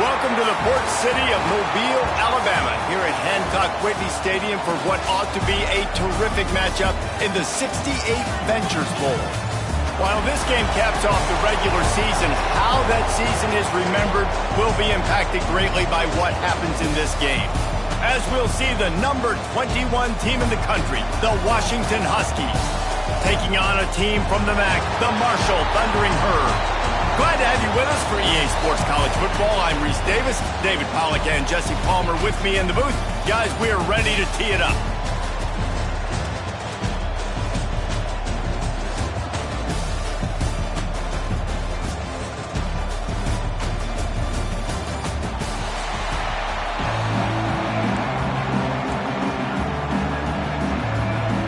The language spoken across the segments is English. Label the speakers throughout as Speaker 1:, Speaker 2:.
Speaker 1: Welcome to the port city of Mobile, Alabama, here at Hancock-Whitney Stadium for what ought to be a terrific matchup in the 68th Ventures Bowl. While this game caps off the regular season, how that season is remembered will be impacted greatly by what happens in this game. As we'll see the number 21 team in the country, the Washington Huskies, taking on a team from the MAC, the Marshall Thundering Herd. Glad to have you with us for EA Sports College Football. I'm Reese Davis, David Pollack and Jesse Palmer with me in the booth. Guys, we are ready to tee it up.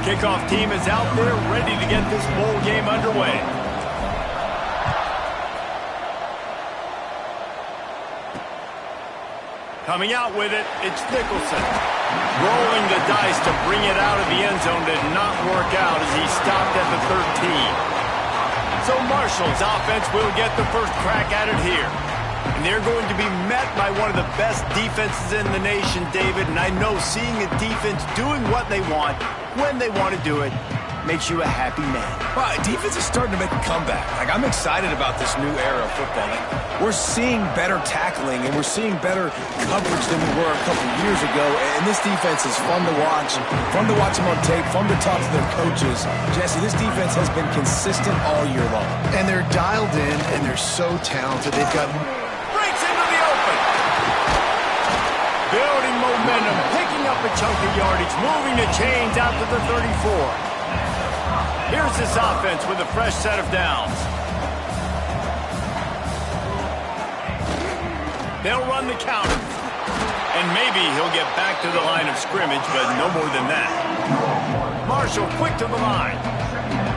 Speaker 1: Kickoff team is out there ready to get this bowl game underway. Coming out with it, it's Nicholson. Rolling the dice to bring it out of the end zone did not work out as he stopped at the 13. So Marshall's offense will get the first crack at it here. And they're going to be met by one of the best defenses in the nation, David. And I know seeing a defense doing what they want, when they want to do it, makes you a happy man.
Speaker 2: Well, defense is starting to make a comeback. I'm excited about this new era of football. We're seeing better tackling, and we're seeing better coverage than we were a couple years ago. And this defense is fun to watch them on tape, fun to talk to their coaches. Jesse, this defense has been consistent all year long.
Speaker 3: And they're dialed in, and they're so talented. They've got...
Speaker 1: Breaks into the open. Building momentum, picking up a chunk of yardage, moving the chains out to the 34. Here's this offense with a fresh set of downs. They'll run the counter. And maybe he'll get back to the line of scrimmage, but no more than that. Marshall quick to the line.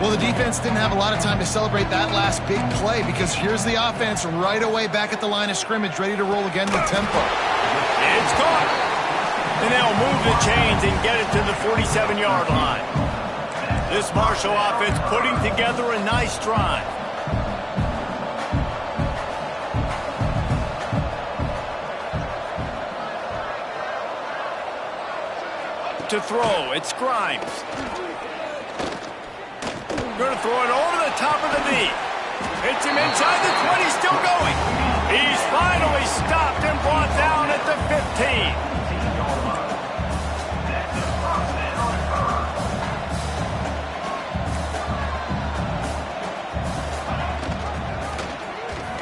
Speaker 3: Well, the defense didn't have a lot of time to celebrate that last big play because here's the offense right away back at the line of scrimmage, ready to roll again with tempo.
Speaker 1: It's caught. And they'll move the chains and get it to the 47-yard line. This Marshall offense putting together a nice drive. To throw, it's Grimes. Going to throw it over the top of the knee. Hits him inside the 20, still going. He's finally stopped and brought down at the 15.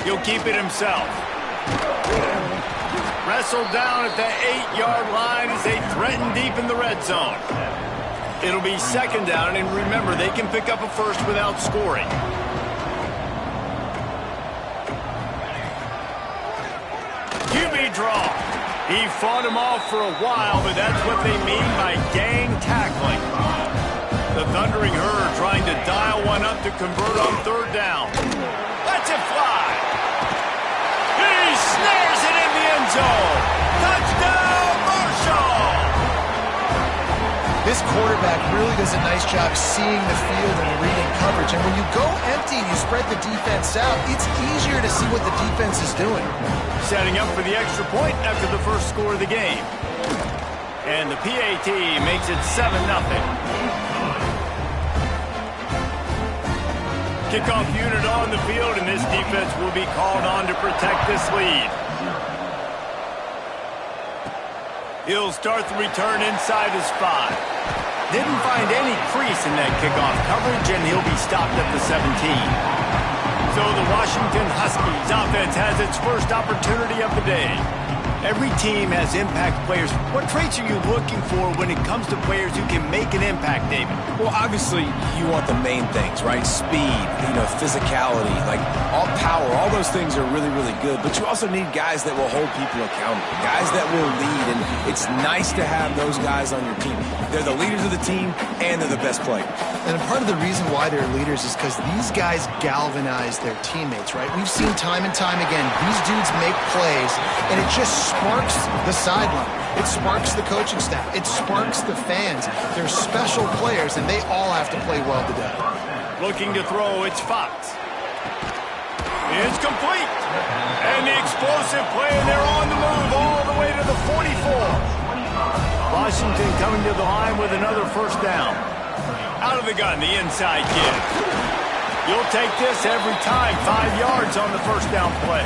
Speaker 1: He'll keep it himself. Wrestled down at the 8-yard line as they threaten deep in the red zone. It'll be second down, and remember, they can pick up a first without scoring. QB draw. He fought him off for a while, but that's what they mean by gang tackling. The Thundering Herd trying to dial one up to convert on third down. Lets it fly. He snares it in the end zone. Touchdown, Marshall!
Speaker 3: This quarterback really does a nice job seeing the field and reading coverage. And when you go empty and you spread the defense out, it's easier to see what the defense is doing.
Speaker 1: Setting up for the extra point after the first score of the game. And the PAT makes it 7-0. Kickoff unit on the field, and this defense will be called on to protect this lead. He'll start the return inside his 5. Didn't find any crease in that kickoff coverage, and he'll be stopped at the 17. So the Washington Huskies offense has its first opportunity of the day. Every team has impact players. What traits are you looking for when it comes to players who can make an impact, David?
Speaker 2: Well, obviously, you want the main things, right? Speed, physicality, all power. All those things are really, really good. But you also need guys that will hold people accountable, guys that will lead. And it's nice to have those guys on your team. They're the leaders of the team, and they're the best players.
Speaker 3: And part of the reason why they're leaders is because these guys galvanize their teammates, right? We've seen time and time again, these dudes make plays, and it just sparks the sideline. It sparks the coaching staff. It sparks the fans. They're special players, and they all have to play well together.
Speaker 1: Looking to throw, it's Fox. It's complete. And Running the explosive play, and they're on the move all the way to the 44. Washington coming to the line with another first down. Out of the gun, the inside kid. You'll take this every time. 5 yards on the first down play.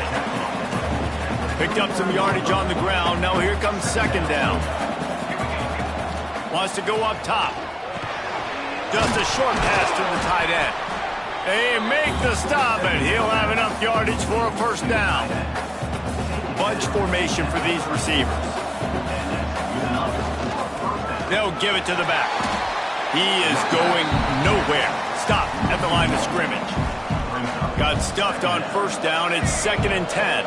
Speaker 1: Picked up some yardage on the ground. Now here comes second down. Wants to go up top. Just a short pass to the tight end. They make the stop, and he'll have enough yardage for a first down. Bunch formation for these receivers. They'll give it to the back. He is going nowhere. Stop at the line of scrimmage. Got stuffed on first down. It's 2nd and 10.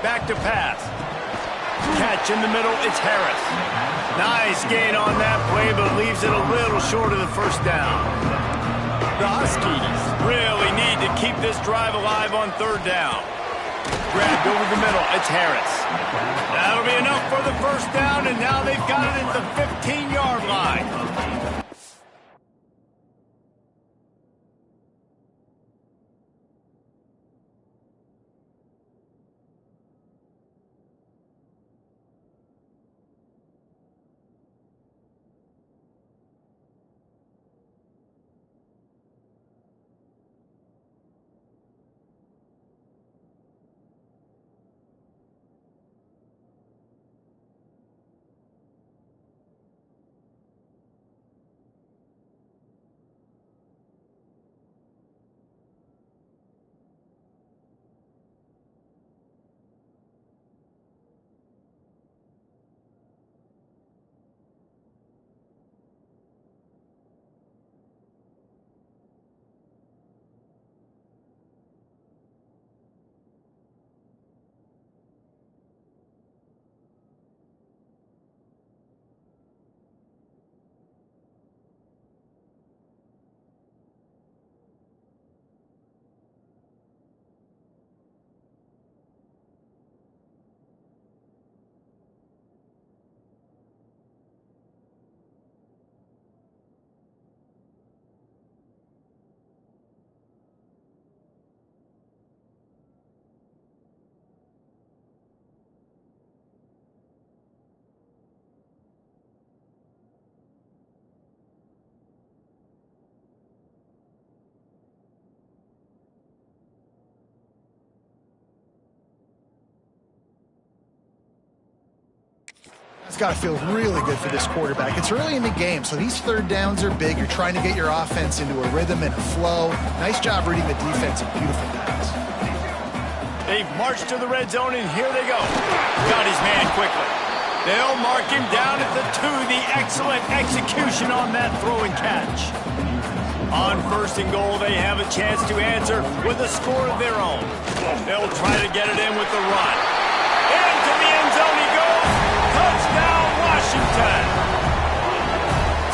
Speaker 1: Back to pass. Catch in the middle. It's Harris. Nice gain on that play, but leaves it a little short of the first down. The Huskies really need to keep this drive alive on third down. Grabbed over the middle. It's Harris. That'll be enough for the first down, and now they've got it at the 15-yard line.
Speaker 3: It's got to feel really good for this quarterback. It's early in the game, so these third downs are big. You're trying to get your offense into a rhythm and a flow. Nice job reading the defense. A beautiful pass.
Speaker 1: They've marched to the red zone, and here they go. Got his man quickly. They'll mark him down at the 2. The excellent execution on that throw and catch. On first and goal, they have a chance to answer with a score of their own. They'll try to get it in with the run. Into the end zone he goes. Touchdown, Washington.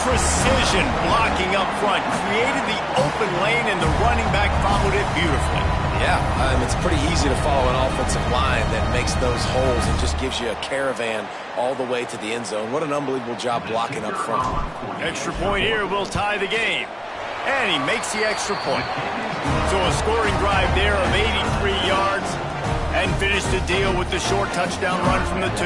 Speaker 1: Precision blocking up front created the open lane, and the running back followed it beautifully.
Speaker 2: Yeah, it's pretty easy to follow an offensive line that makes those holes and just gives you a caravan all the way to the end zone. What an unbelievable job blocking up front.
Speaker 1: Extra point here will tie the game. And he makes the extra point. So a scoring drive there of 83 yards and finished the deal with the short touchdown run from the 2.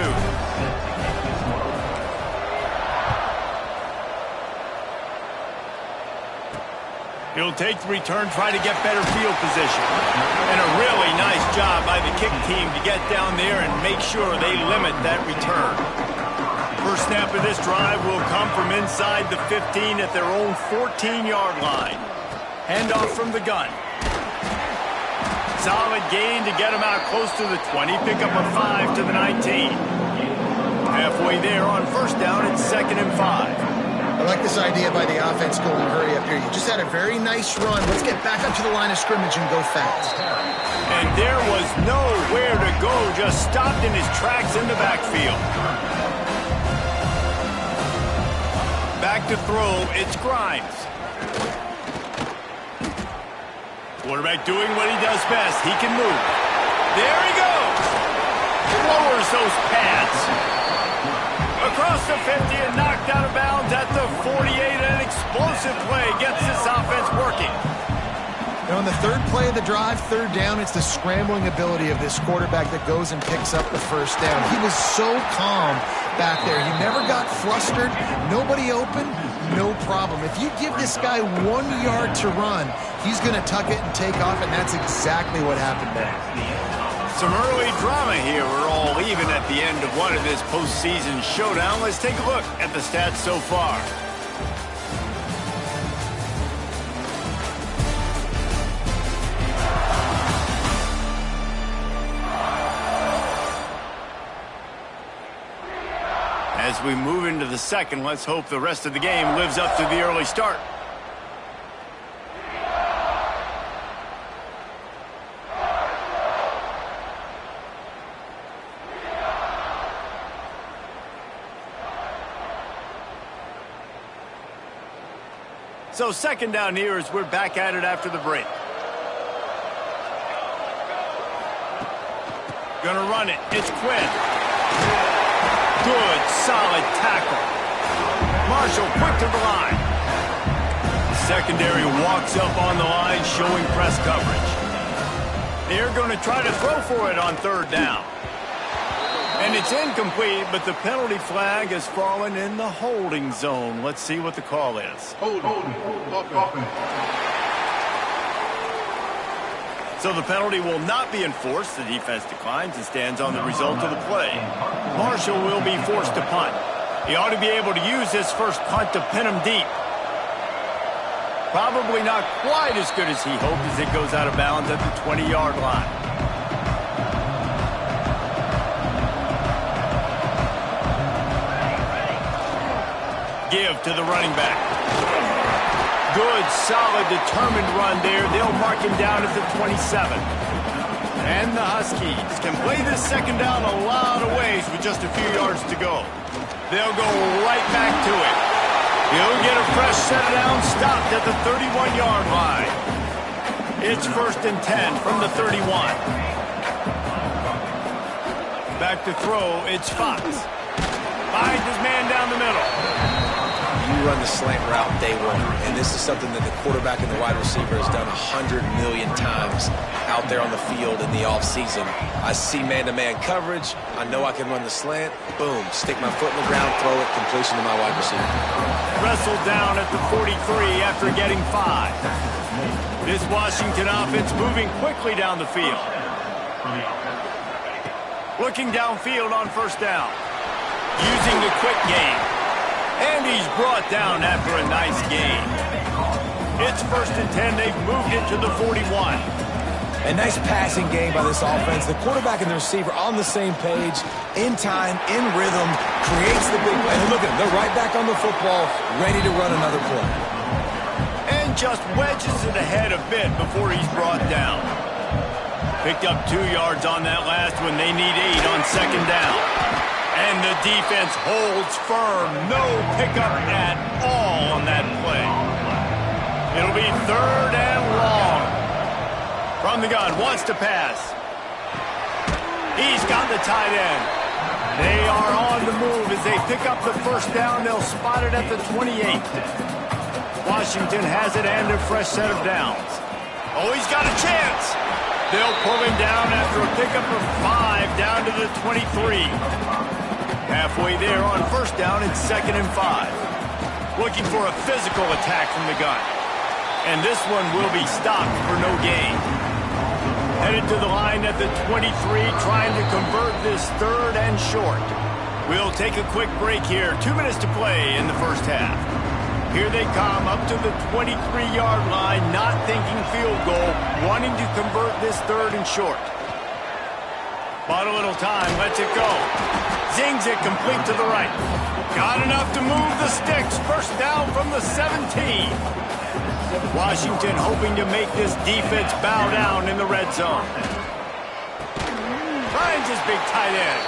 Speaker 1: He'll take the return, try to get better field position. And a really nice job by the kick team to get down there and make sure they limit that return. First snap of this drive will come from inside the 15 at their own 14-yard line. Handoff from the gun. Solid gain to get them out close to the 20. Pick up a 5 to the 19. Halfway there on first down, it's 2nd and 5.
Speaker 3: I like this idea by the offense going hurry up here. You just had a very nice run. Let's get back up to the line of scrimmage and go fast.
Speaker 1: And there was nowhere to go. Just stopped in his tracks in the backfield. Back to throw, it's Grimes. Quarterback doing what he does best. He can move. There he goes. Lowers those pads. Across the 50 and knocked out of bounds at the 48. An explosive play gets this offense working.
Speaker 3: And on the third play of the drive, third down, it's the scrambling ability of this quarterback that goes and picks up the first down. He was so calm back there. He never got flustered. Nobody open, no problem. If you give this guy 1 yard to run, he's going to tuck it and take off, and that's exactly what happened there.
Speaker 1: Some early drama here. We're all even at the end of one of this postseason showdown. Let's take a look at the stats so far. As we move into the second, let's hope the rest of the game lives up to the early start. So second down here as we're back at it after the break. Gonna run it. It's Quinn. Good, solid tackle. Marshall quick to the line. Secondary walks up on the line, showing press coverage. They're going to try to throw for it on third down. And it's incomplete, but the penalty flag has fallen in the holding zone. Let's see what the call is. So the penalty will not be enforced. The defense declines and stands on the result of the play. Marshall will be forced to punt. He ought to be able to use his first punt to pin him deep. Probably not quite as good as he hoped as it goes out of bounds at the 20-yard line. Give to the running back. Good, solid, determined run there. They'll mark him down at the 27. And the Huskies can play this second down a lot of ways with just a few yards to go. They'll go right back to it. He'll get a fresh set down, stopped at the 31-yard line. It's 1st and 10 from the 31. Back to throw, it's Fox. Finds his man down the middle.
Speaker 2: You run the slant route day one, and this is something that the quarterback and the wide receiver has done 100 million times out there on the field in the offseason. I see man-to-man coverage. I know I can run the slant. Boom, stick my foot in the ground, throw it, completion to my wide receiver.
Speaker 1: Wrestled down at the 43 after getting 5. This Washington offense moving quickly down the field. Looking downfield on first down. Using the quick game. And he's brought down after a nice gain. It's 1st and 10. They've moved it to the 41.
Speaker 2: A nice passing game by this offense. The quarterback and the receiver on the same page, in time, in rhythm, creates the big play. And look at them. They're right back on the football, ready to run another play.
Speaker 1: And just wedges it ahead a bit before he's brought down. Picked up 2 yards on that last one. They need 8 on second down. And the defense holds firm. No pickup at all on that play. It'll be 3rd and long. From the gun, wants to pass. He's got the tight end. They are on the move as they pick up the first down. They'll spot it at the 28. Washington has it and a fresh set of downs. Oh, he's got a chance. They'll pull him down after a pickup of 5 down to the 23. Halfway there on first down, it's 2nd and 5. Looking for a physical attack from the gun. And this one will be stopped for no gain. Headed to the line at the 23, trying to convert this 3rd and short. We'll take a quick break here. 2 minutes to play in the first half. Here they come up to the 23-yard line, not thinking field goal, wanting to convert this 3rd and short. Bought a little time, lets it go. Zings it complete to the right. Got enough to move the sticks. First down from the 17. Washington hoping to make this defense bow down in the red zone. Finds his big tight end.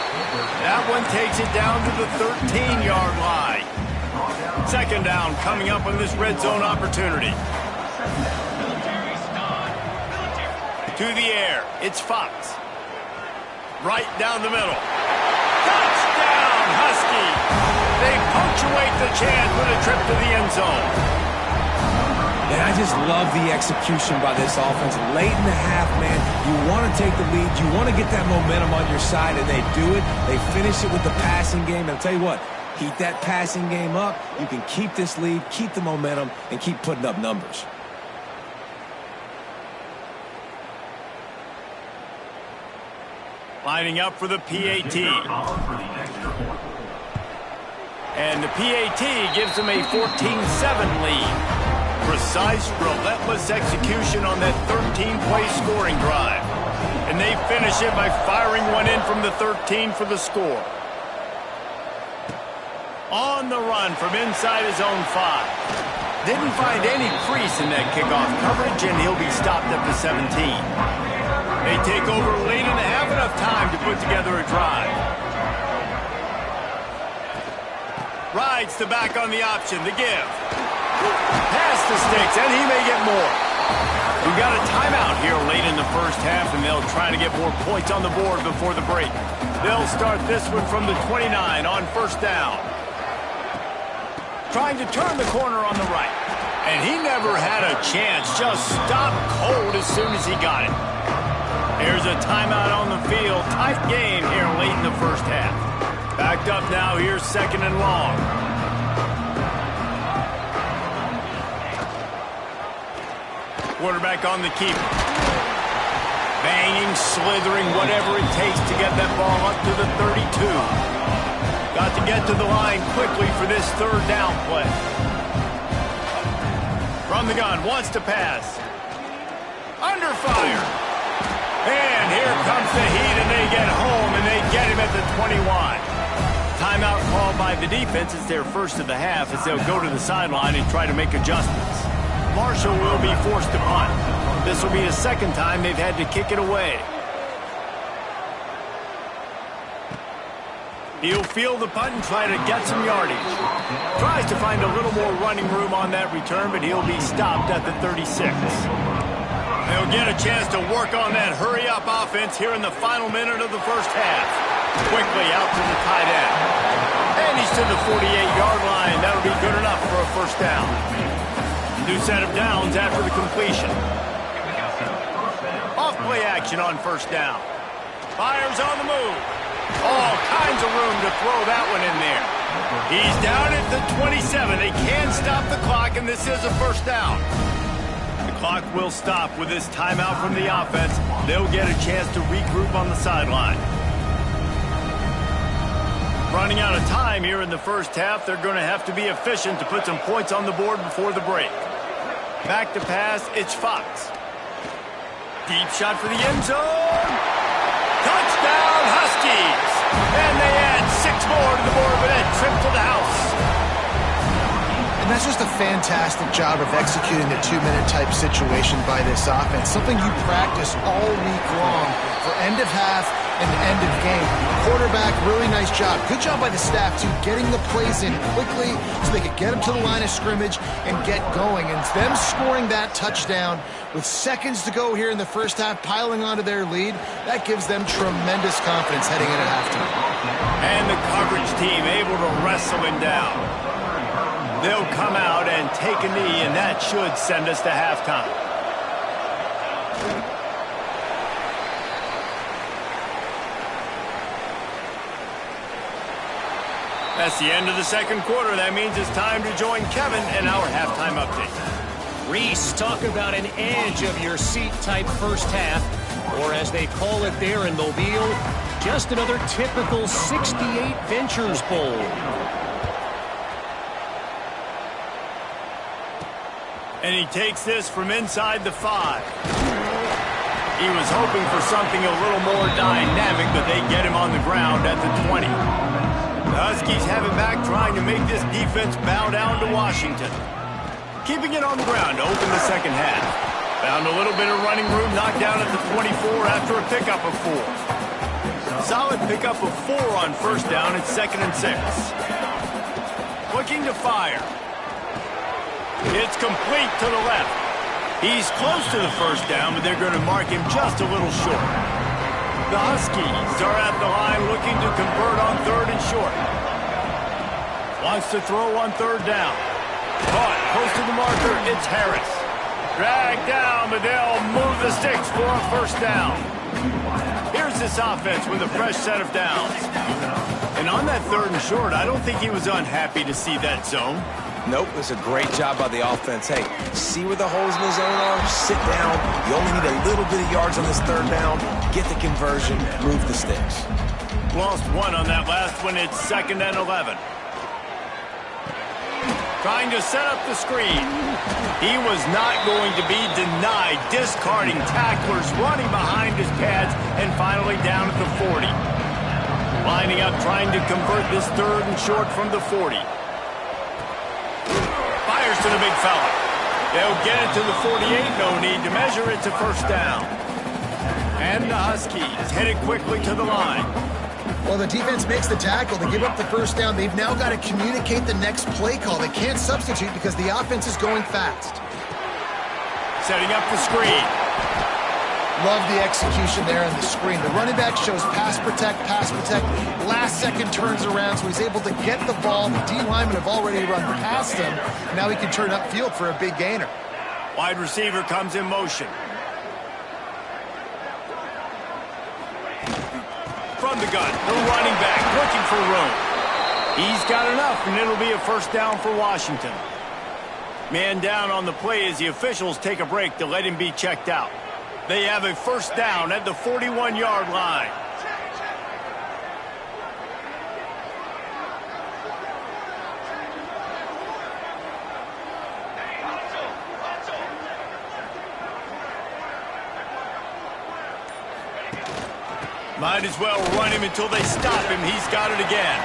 Speaker 1: That one takes it down to the 13-yard line. Second down coming up on this red zone opportunity. To the air, it's Fox. Right down the middle. Touchdown, Husky! They punctuate the chance with a trip to the end zone.
Speaker 2: And I just love the execution by this offense. Late in the half, man, you want to take the lead. You want to get that momentum on your side, and they do it. They finish it with the passing game. And I'll tell you what, keep that passing game up. You can keep this lead, keep the momentum, and keep putting up numbers.
Speaker 1: Lining up for the PAT. And the PAT gives them a 14-7 lead. Precise, relentless execution on that 13-play scoring drive. And they finish it by firing one in from the 13 for the score. On the run from inside his own 5. Didn't find any crease in that kickoff coverage, and he'll be stopped at the 17. They take over late in the half, enough time to put together a drive. Rides the back on the option, the give. Past the sticks, and he may get more. We've got a timeout here late in the first half, and they'll try to get more points on the board before the break. They'll start this one from the 29 on first down. Trying to turn the corner on the right. And he never had a chance, just stopped cold as soon as he got it. There's a timeout on the field. Tight game here late in the first half. Backed up now, here's second and long. Quarterback on the keeper. Banging, slithering, whatever it takes to get that ball up to the 32. Got to get to the line quickly for this third down play. From the gun, wants to pass. Under fire. And here comes the heat, and they get home, and they get him at the 21. Timeout called by the defense. It's their first of the half as they'll go to the sideline and try to make adjustments. Marshall will be forced to punt. This will be the second time they've had to kick it away. He'll field the punt and try to get some yardage. Tries to find a little more running room on that return, but he'll be stopped at the 36. They'll get a chance to work on that hurry-up offense here in the final minute of the first half. Quickly out to the tight end. And he's to the 48-yard line. That'll be good enough for a first down. New set of downs after the completion. Off play action on first down. Fires on the move. All kinds of room to throw that one in there. He's down at the 27. They can stop the clock, and this is a first down. The clock will stop with this timeout from the offense. They'll get a chance to regroup on the sideline. Running out of time here in the first half. They're going to have to be efficient to put some points on the board before the break. Back to pass, it's Fox. Deep shot for the end zone. Touchdown, Huskies! And they add 6 more to the board with that trip to the house.
Speaker 3: And that's just a fantastic job of executing the 2-minute type situation by this offense. Something you practice all week long for end of half and end of game. Quarterback, really nice job. Good job by the staff, too, getting the plays in quickly so they could get them to the line of scrimmage and get going. And them scoring that touchdown with seconds to go here in the first half, piling onto their lead, that gives them tremendous confidence heading into halftime.
Speaker 1: And the coverage team able to wrestle him down. They'll come out and take a knee, and that should send us to halftime. That's the end of the second quarter. That means it's time to join Kevin in our halftime update.
Speaker 4: Reese, talk about an edge of your seat type first half, or as they call it there in Mobile, just another typical 68 Ventures Bowl.
Speaker 1: And he takes this from inside the 5. He was hoping for something a little more dynamic, but they get him on the ground at the 20. The Huskies have it back, trying to make this defense bow down to Washington. Keeping it on the ground to open the second half. Found a little bit of running room, knocked down at the 24 after a pickup of 4. Solid pickup of 4 on first down. It's 2nd and 6. Looking to fire. It's complete to the left. He's close to the first down, but they're going to mark him just a little short. The Huskies are at the line looking to convert on 3rd and short. Wants to throw on 3rd down. Caught close to the marker. It's Harris. Dragged down, but they'll move the sticks for a first down. Here's this offense with a fresh set of downs. And on that 3rd and short, I don't think he was unhappy to see that zone.
Speaker 2: Nope, it was a great job by the offense. Hey, see where the holes in the zone are? Sit down. You only need a little bit of yards on this 3rd down. Get the conversion, move the sticks.
Speaker 1: Lost 1 on that last one. It's 2nd and 11. Trying to set up the screen. He was not going to be denied, discarding tacklers, running behind his pads, and finally down at the 40. Lining up, trying to convert this 3rd and short from the 40. Fires to the big fella. They'll get it to the 48. No need to measure. It's a first down. And the Huskies headed quickly to the line.
Speaker 3: Well, the defense makes the tackle. They give up the first down. They've now got to communicate the next play call. They can't substitute because the offense is going fast.
Speaker 1: Setting up the screen.
Speaker 3: Love the execution there on the screen. The running back shows pass protect. Last second turns around, so he's able to get the ball. The D linemen have already run past him. Now he can turn upfield for a big gainer.
Speaker 1: Wide receiver comes in motion. From the gun, the running back looking for room. He's got enough, and it'll be a first down for Washington. Man down on the play as the officials take a break to let him be checked out. They have a first down at the 41-yard line. Might as well run him until they stop him. He's got it again.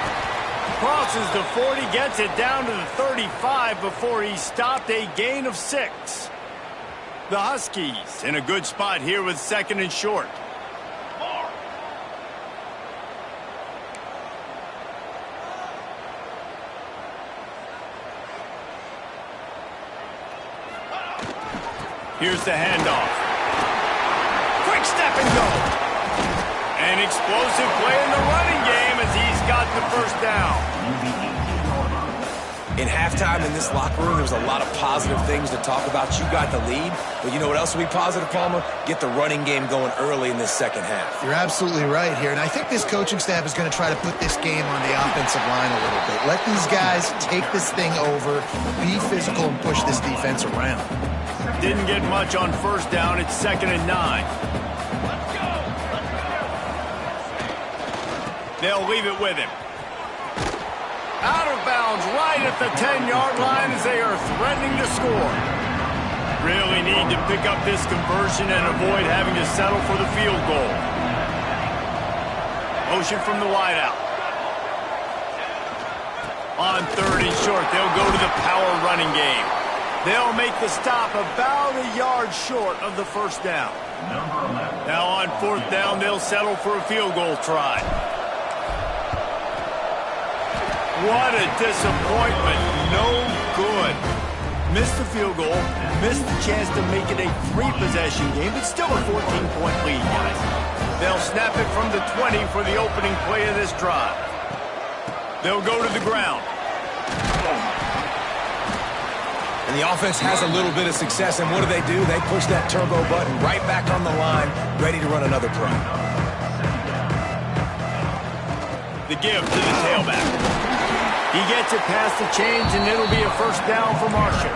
Speaker 1: Crosses the 40, gets it down to the 35 before he's stopped. A gain of 6. The Huskies in a good spot here with 2nd and short. Here's the handoff. Quick step and go. An explosive play in the running game as he's got the first down.
Speaker 2: In halftime in this locker room, there was a lot of positive things to talk about. You got the lead, but you know what else will be positive, Palmer? Get the running game going early in this 2nd half.
Speaker 3: You're absolutely right here, and I think this coaching staff is going to try to put this game on the offensive line a little bit. Let these guys take this thing over, be physical, and push this defense around.
Speaker 1: Didn't get much on first down. It's 2nd and 9. They'll leave it with him. Out of bounds right at the 10-yard line as they are threatening to score. Really need to pick up this conversion and avoid having to settle for the field goal. Motion from the wideout. On 3rd and short, they'll go to the power running game. They'll make the stop about a yard short of the first down. Now on 4th down, they'll settle for a field goal try. What a disappointment. No good. Missed the field goal, missed the chance to make it a 3-possession game, but still a 14-point lead, guys. They'll snap it from the 20 for the opening play of this drive. They'll go to the ground.
Speaker 2: And the offense has a little bit of success, and what do? They push that turbo button right back on the line, ready to run another play.
Speaker 1: The give to the tailback. He gets it past the chains, and it'll be a first down for Marshall.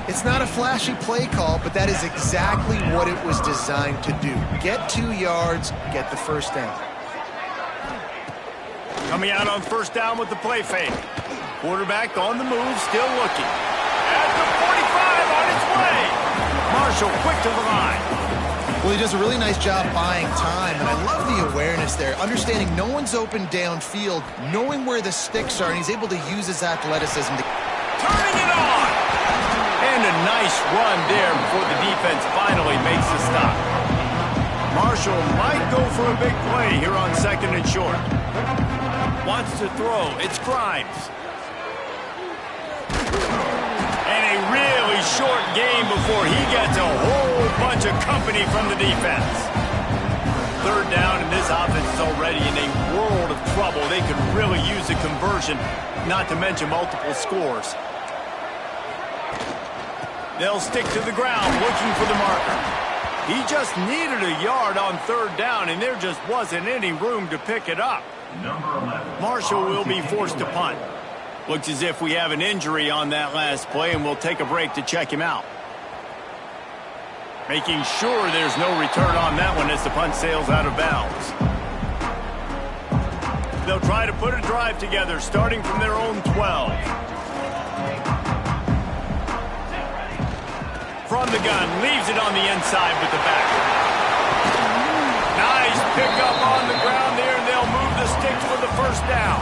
Speaker 3: It's not a flashy play call, but that is exactly what it was designed to do. Get 2 yards, get the first down.
Speaker 1: Coming out on first down with the play fake. Quarterback on the move, still looking. At the 45 on its way. Marshall quick to the line.
Speaker 3: Well, he does a really nice job buying time, and I love the awareness there, understanding no one's open downfield, knowing where the sticks are, and he's able to use his athleticism to...
Speaker 1: Turning it on! And a nice run there before the defense finally makes the stop. Marshall might go for a big play here on 2nd and short. Wants to throw. It's Grimes. And a really short game before he gets a whole bunch of company from the defense. 3rd down, and this offense is already in a world of trouble. They could really use a conversion, not to mention multiple scores. They'll stick to the ground looking for the marker. He just needed a yard on third down, and there just wasn't any room to pick it up. Marshall will be forced to punt. Looks as if we have an injury on that last play, and we'll take a break to check him out. Making sure there's no return on that one as the punt sails out of bounds. They'll try to put a drive together, starting from their own 12. From the gun, leaves it on the inside with the back. Nice pickup on the ground there, and they'll move the sticks for the first down.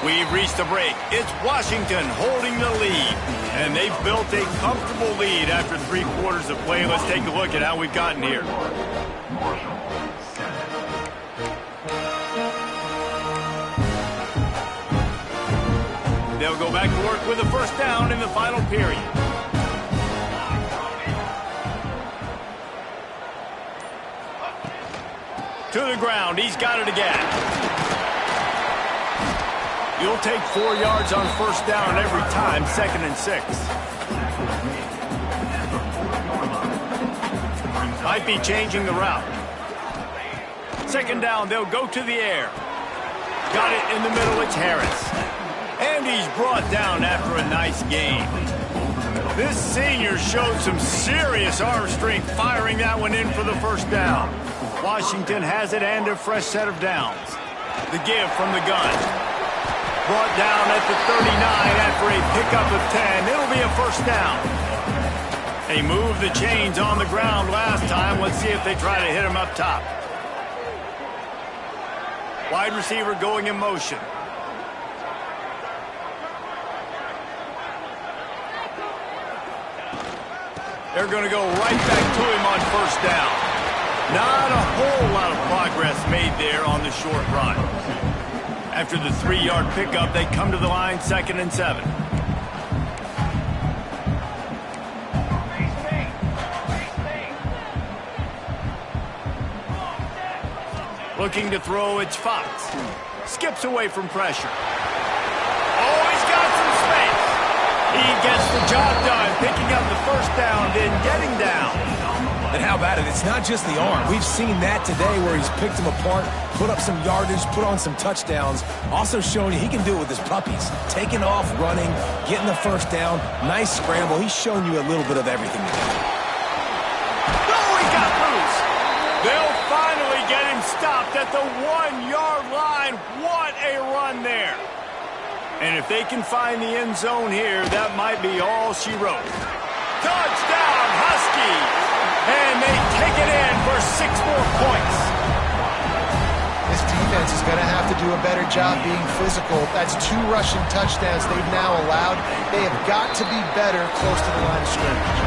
Speaker 1: We've reached the break. It's Washington holding the lead, and they've built a comfortable lead after 3 quarters of play. Let's take a look at how we've gotten here. They'll go back to work with a first down in the final period. To the ground. He's got it again. You'll take 4 yards on first down every time, 2nd and 6. Might be changing the route. 2nd down, they'll go to the air. Got it in the middle, it's Harris. And he's brought down after a nice gain. This senior showed some serious arm strength firing that one in for the first down. Washington has it and a fresh set of downs. The give from the gun. Brought down at the 39 after a pickup of 10. It'll be a first down. They moved the chains on the ground last time. Let's see if they try to hit him up top. Wide receiver going in motion. They're going to go right back to him on first down. Not a whole lot of progress made there on the short run. After the 3-yard pickup, they come to the line, 2nd and 7. Looking to throw, it's Fox. Skips away from pressure. Oh, he's got some space. He gets the job done, picking up the first down, then getting down.
Speaker 2: And how about it? It's not just the arm. We've seen that today where he's picked them apart, put up some yardage, put on some touchdowns. Also showing you he can do it with his puppies. Taking off, running, getting the first down. Nice scramble. He's shown you a little bit of everything today.
Speaker 1: Oh, he got loose. They'll finally get him stopped at the 1-yard line. What a run there. And if they can find the end zone here, that might be all she wrote. Touchdown, Huskies! And they take it in for 6 more points.
Speaker 3: This defense is going to have to do a better job being physical. That's 2 rushing touchdowns they've now allowed. They have got to be better close to the line of scrimmage.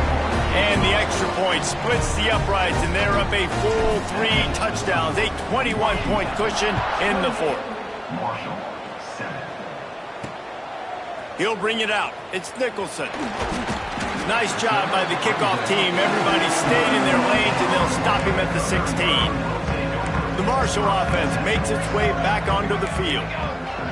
Speaker 1: And the extra point splits the uprights, and they're up a full 3 touchdowns, a 21-point cushion in the 4th. He'll bring it out. It's Nicholson. Nice job by the kickoff team. Everybody stayed in their lanes, and they'll stop him at the 16. The Marshall offense makes its way back onto the field.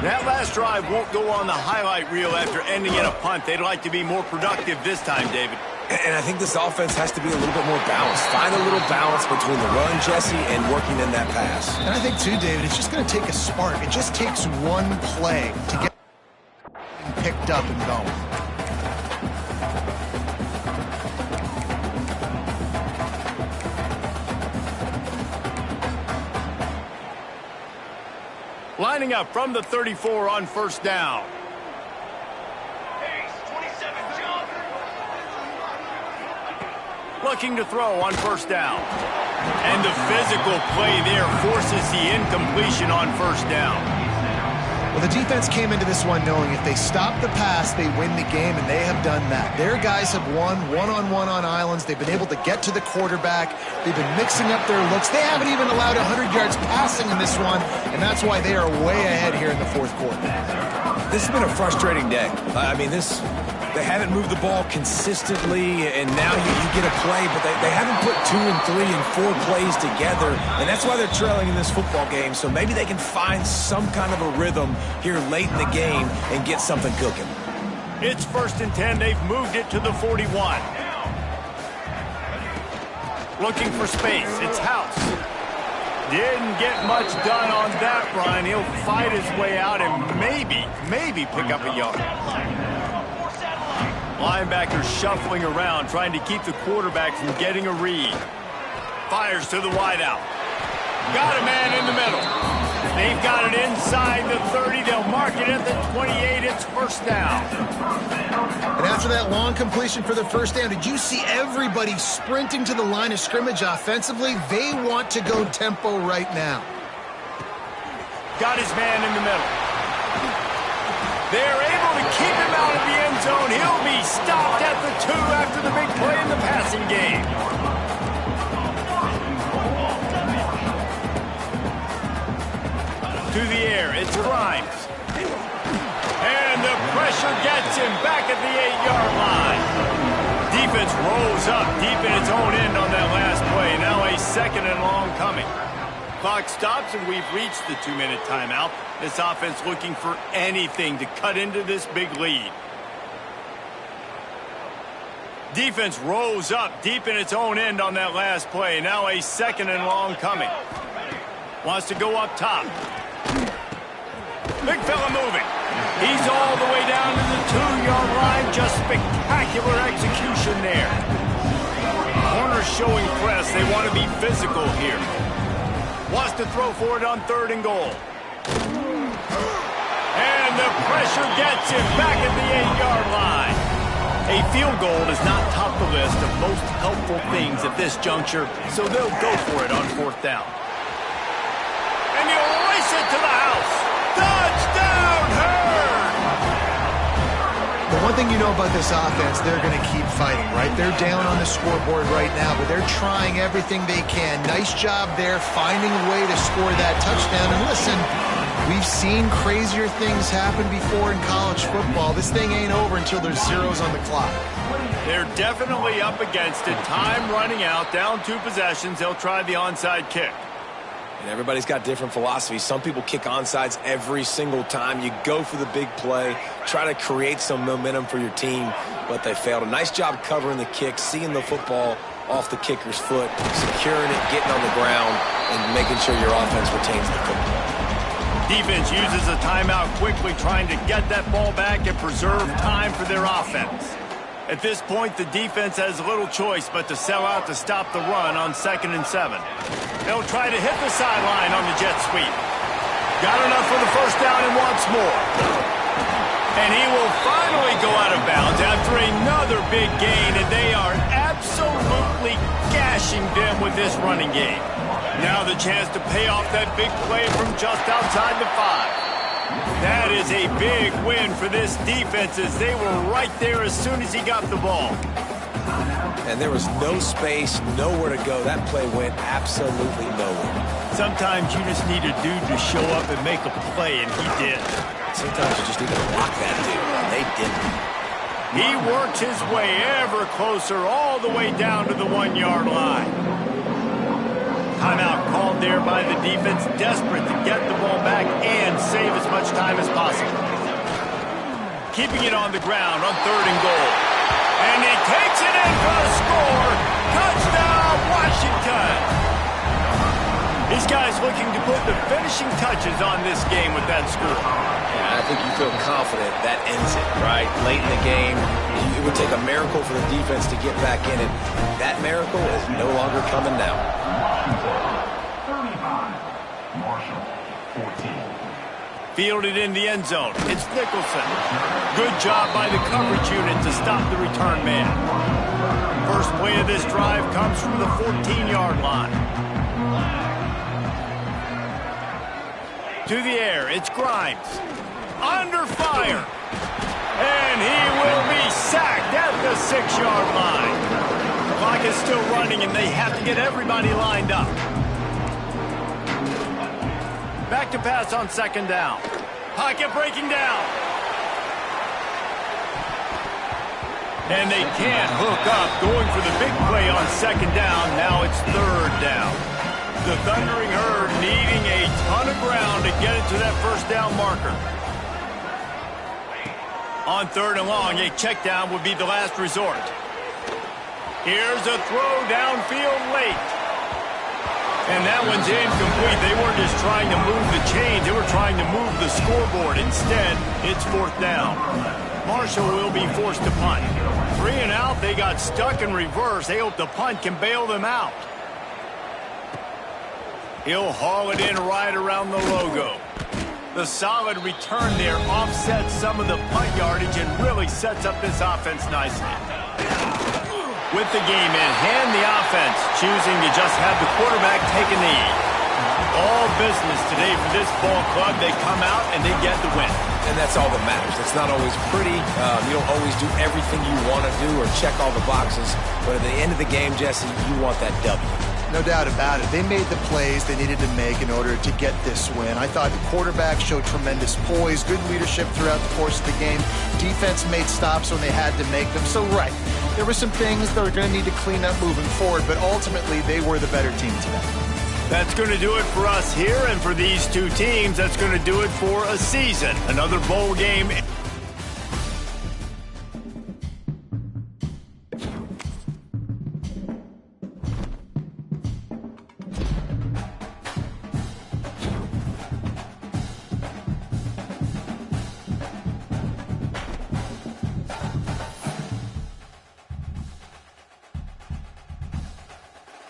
Speaker 1: That last drive won't go on the highlight reel after ending in a punt. They'd like to be more productive this time, David.
Speaker 2: And I think this offense has to be a little bit more balanced. Find a little balance between the run, Jesse, and working in that pass.
Speaker 3: And I think, too, David, it's just going to take a spark. It just takes one play to get picked up and going.
Speaker 1: Lining up from the 34 on first down. Looking to throw on first down. And the physical play there forces the incompletion on first down.
Speaker 3: Well, the defense came into this one knowing if they stop the pass, they win the game, and they have done that. Their guys have won one-on-one on islands. They've been able to get to the quarterback. They've been mixing up their looks. They haven't even allowed 100 yards passing in this one, and that's why they are way ahead here in the 4th quarter.
Speaker 2: This has been a frustrating day. I mean, this They haven't moved the ball consistently, and now you get a play, but they haven't put 2 and 3 and 4 plays together, and that's why they're trailing in this football game. So maybe they can find some kind of a rhythm here late in the game and get something cooking.
Speaker 1: It's 1st and 10. They've moved it to the 41. Looking for space. It's House. Didn't get much done on that run. He'll fight his way out and maybe pick up a yard. Linebacker shuffling around, trying to keep the quarterback from getting a read. Fires to the wideout. Got a man in the middle. They've got it inside the 30. They'll mark it at the 28. It's 1st down.
Speaker 3: And after that long completion for the 1st down, did you see everybody sprinting to the line of scrimmage offensively? They want to go tempo right now.
Speaker 1: Got his man in the middle. They're able to keep him out of the end zone. He'll be stopped at the 2 after the big play in the passing game. To the air, it's Grimes. And the pressure gets him back at the 8-yard line. Defense rolls up deep in its own end on that last play. Now a 2nd and long coming. Clock stops and we've reached the 2-minute timeout. This offense looking for anything to cut into this big lead. Defense rolls up deep in its own end on that last play. Now a 2nd and long coming. Wants to go up top. Big fella moving. He's all the way down to the 2-yard line. Just spectacular execution there. Corners showing press. They want to be physical here. Wants to throw for it on 3rd and goal. And the pressure gets him back at the 8-yard line. A field goal does not top the list of most helpful things at this juncture, so they'll go for it on 4th down. And he'll race it to the house. Touchdown, Herd!
Speaker 3: The one thing you know about this offense, they're going to keep fighting, right? They're down on the scoreboard right now, but they're trying everything they can. Nice job there, finding a way to score that touchdown. And listen, we've seen crazier things happen before in college football. This thing ain't over until there's zeros on the clock.
Speaker 1: They're definitely up against it. Time running out, down 2 possessions. They'll try the onside kick.
Speaker 2: And everybody's got different philosophies. Some people kick onside every single time. You go for the big play, try to create some momentum for your team, but they failed. A nice job covering the kick, seeing the football off the kicker's foot, securing it, getting on the ground, and making sure your offense retains the football.
Speaker 1: Defense uses a timeout quickly, trying to get that ball back and preserve time for their offense. At this point, the defense has little choice but to sell out to stop the run on 2nd and 7. They'll try to hit the sideline on the jet sweep. Got enough for the 1st down and wants more. And he will finally go out of bounds after another big gain, and they are absolutely gashing them with this running game. Now the chance to pay off that big play from just outside the 5. That is a big win for this defense as they were right there as soon as he got the ball.
Speaker 2: And there was no space, nowhere to go. That play went absolutely nowhere.
Speaker 1: Sometimes you just need a dude to show up and make a play, and he did.
Speaker 2: Sometimes you just need to block that dude, and they didn't.
Speaker 1: He works his way ever closer all the way down to the 1-yard line. Timeout called there by the defense, desperate to get the ball back and save as much time as possible. Keeping it on the ground on 3rd and goal. And he takes it in for a score. Touchdown, Washington. These guys looking to put the finishing touches on this game with that score.
Speaker 2: Yeah, I think you feel confident that ends it, right? Late in the game, it would take a miracle for the defense to get back in it. That miracle is no longer coming now.
Speaker 5: 35, Marshall, 14.
Speaker 1: Fielded in the end zone. It's Nicholson. Good job by the coverage unit to stop the return man. First play of this drive comes from the 14-yard line. To the air, it's Grimes. Under fire. And he will be sacked at the 6-yard line. The clock is still running, and they have to get everybody lined up. Back to pass on 2nd down. Pocket breaking down. And they can't hook up, going for the big play on second down. Now it's third down. The Thundering Herd needing a ton of ground to get it to that first down marker. On third and long, a check down would be the last resort. Here's a throw downfield late. And that one's incomplete. They weren't just trying to move the chains. They were trying to move the scoreboard. Instead, it's fourth down. Marshall will be forced to punt. 3 and out. They got stuck in reverse. They hope the punt can bail them out. He'll haul it in right around the logo. The solid return there offsets some of the punt yardage and really sets up this offense nicely. With the game in hand, the offense choosing to just have the quarterback take a knee. All business today for this ball club. They come out and they get the win.
Speaker 2: And that's all that matters. It's not always pretty. You don't always do everything you want to do or check all the boxes. But at the end of the game, Jesse, you want that W.
Speaker 3: No doubt about it. They made the plays they needed to make in order to get this win. I thought the quarterback showed tremendous poise, good leadership throughout the course of the game. Defense made stops when they had to make them. So, right, there were some things that were going to need to clean up moving forward, but ultimately they were the better team today.
Speaker 1: That's going to do it for us here, and for these two teams, that's going to do it for a season. Another bowl game.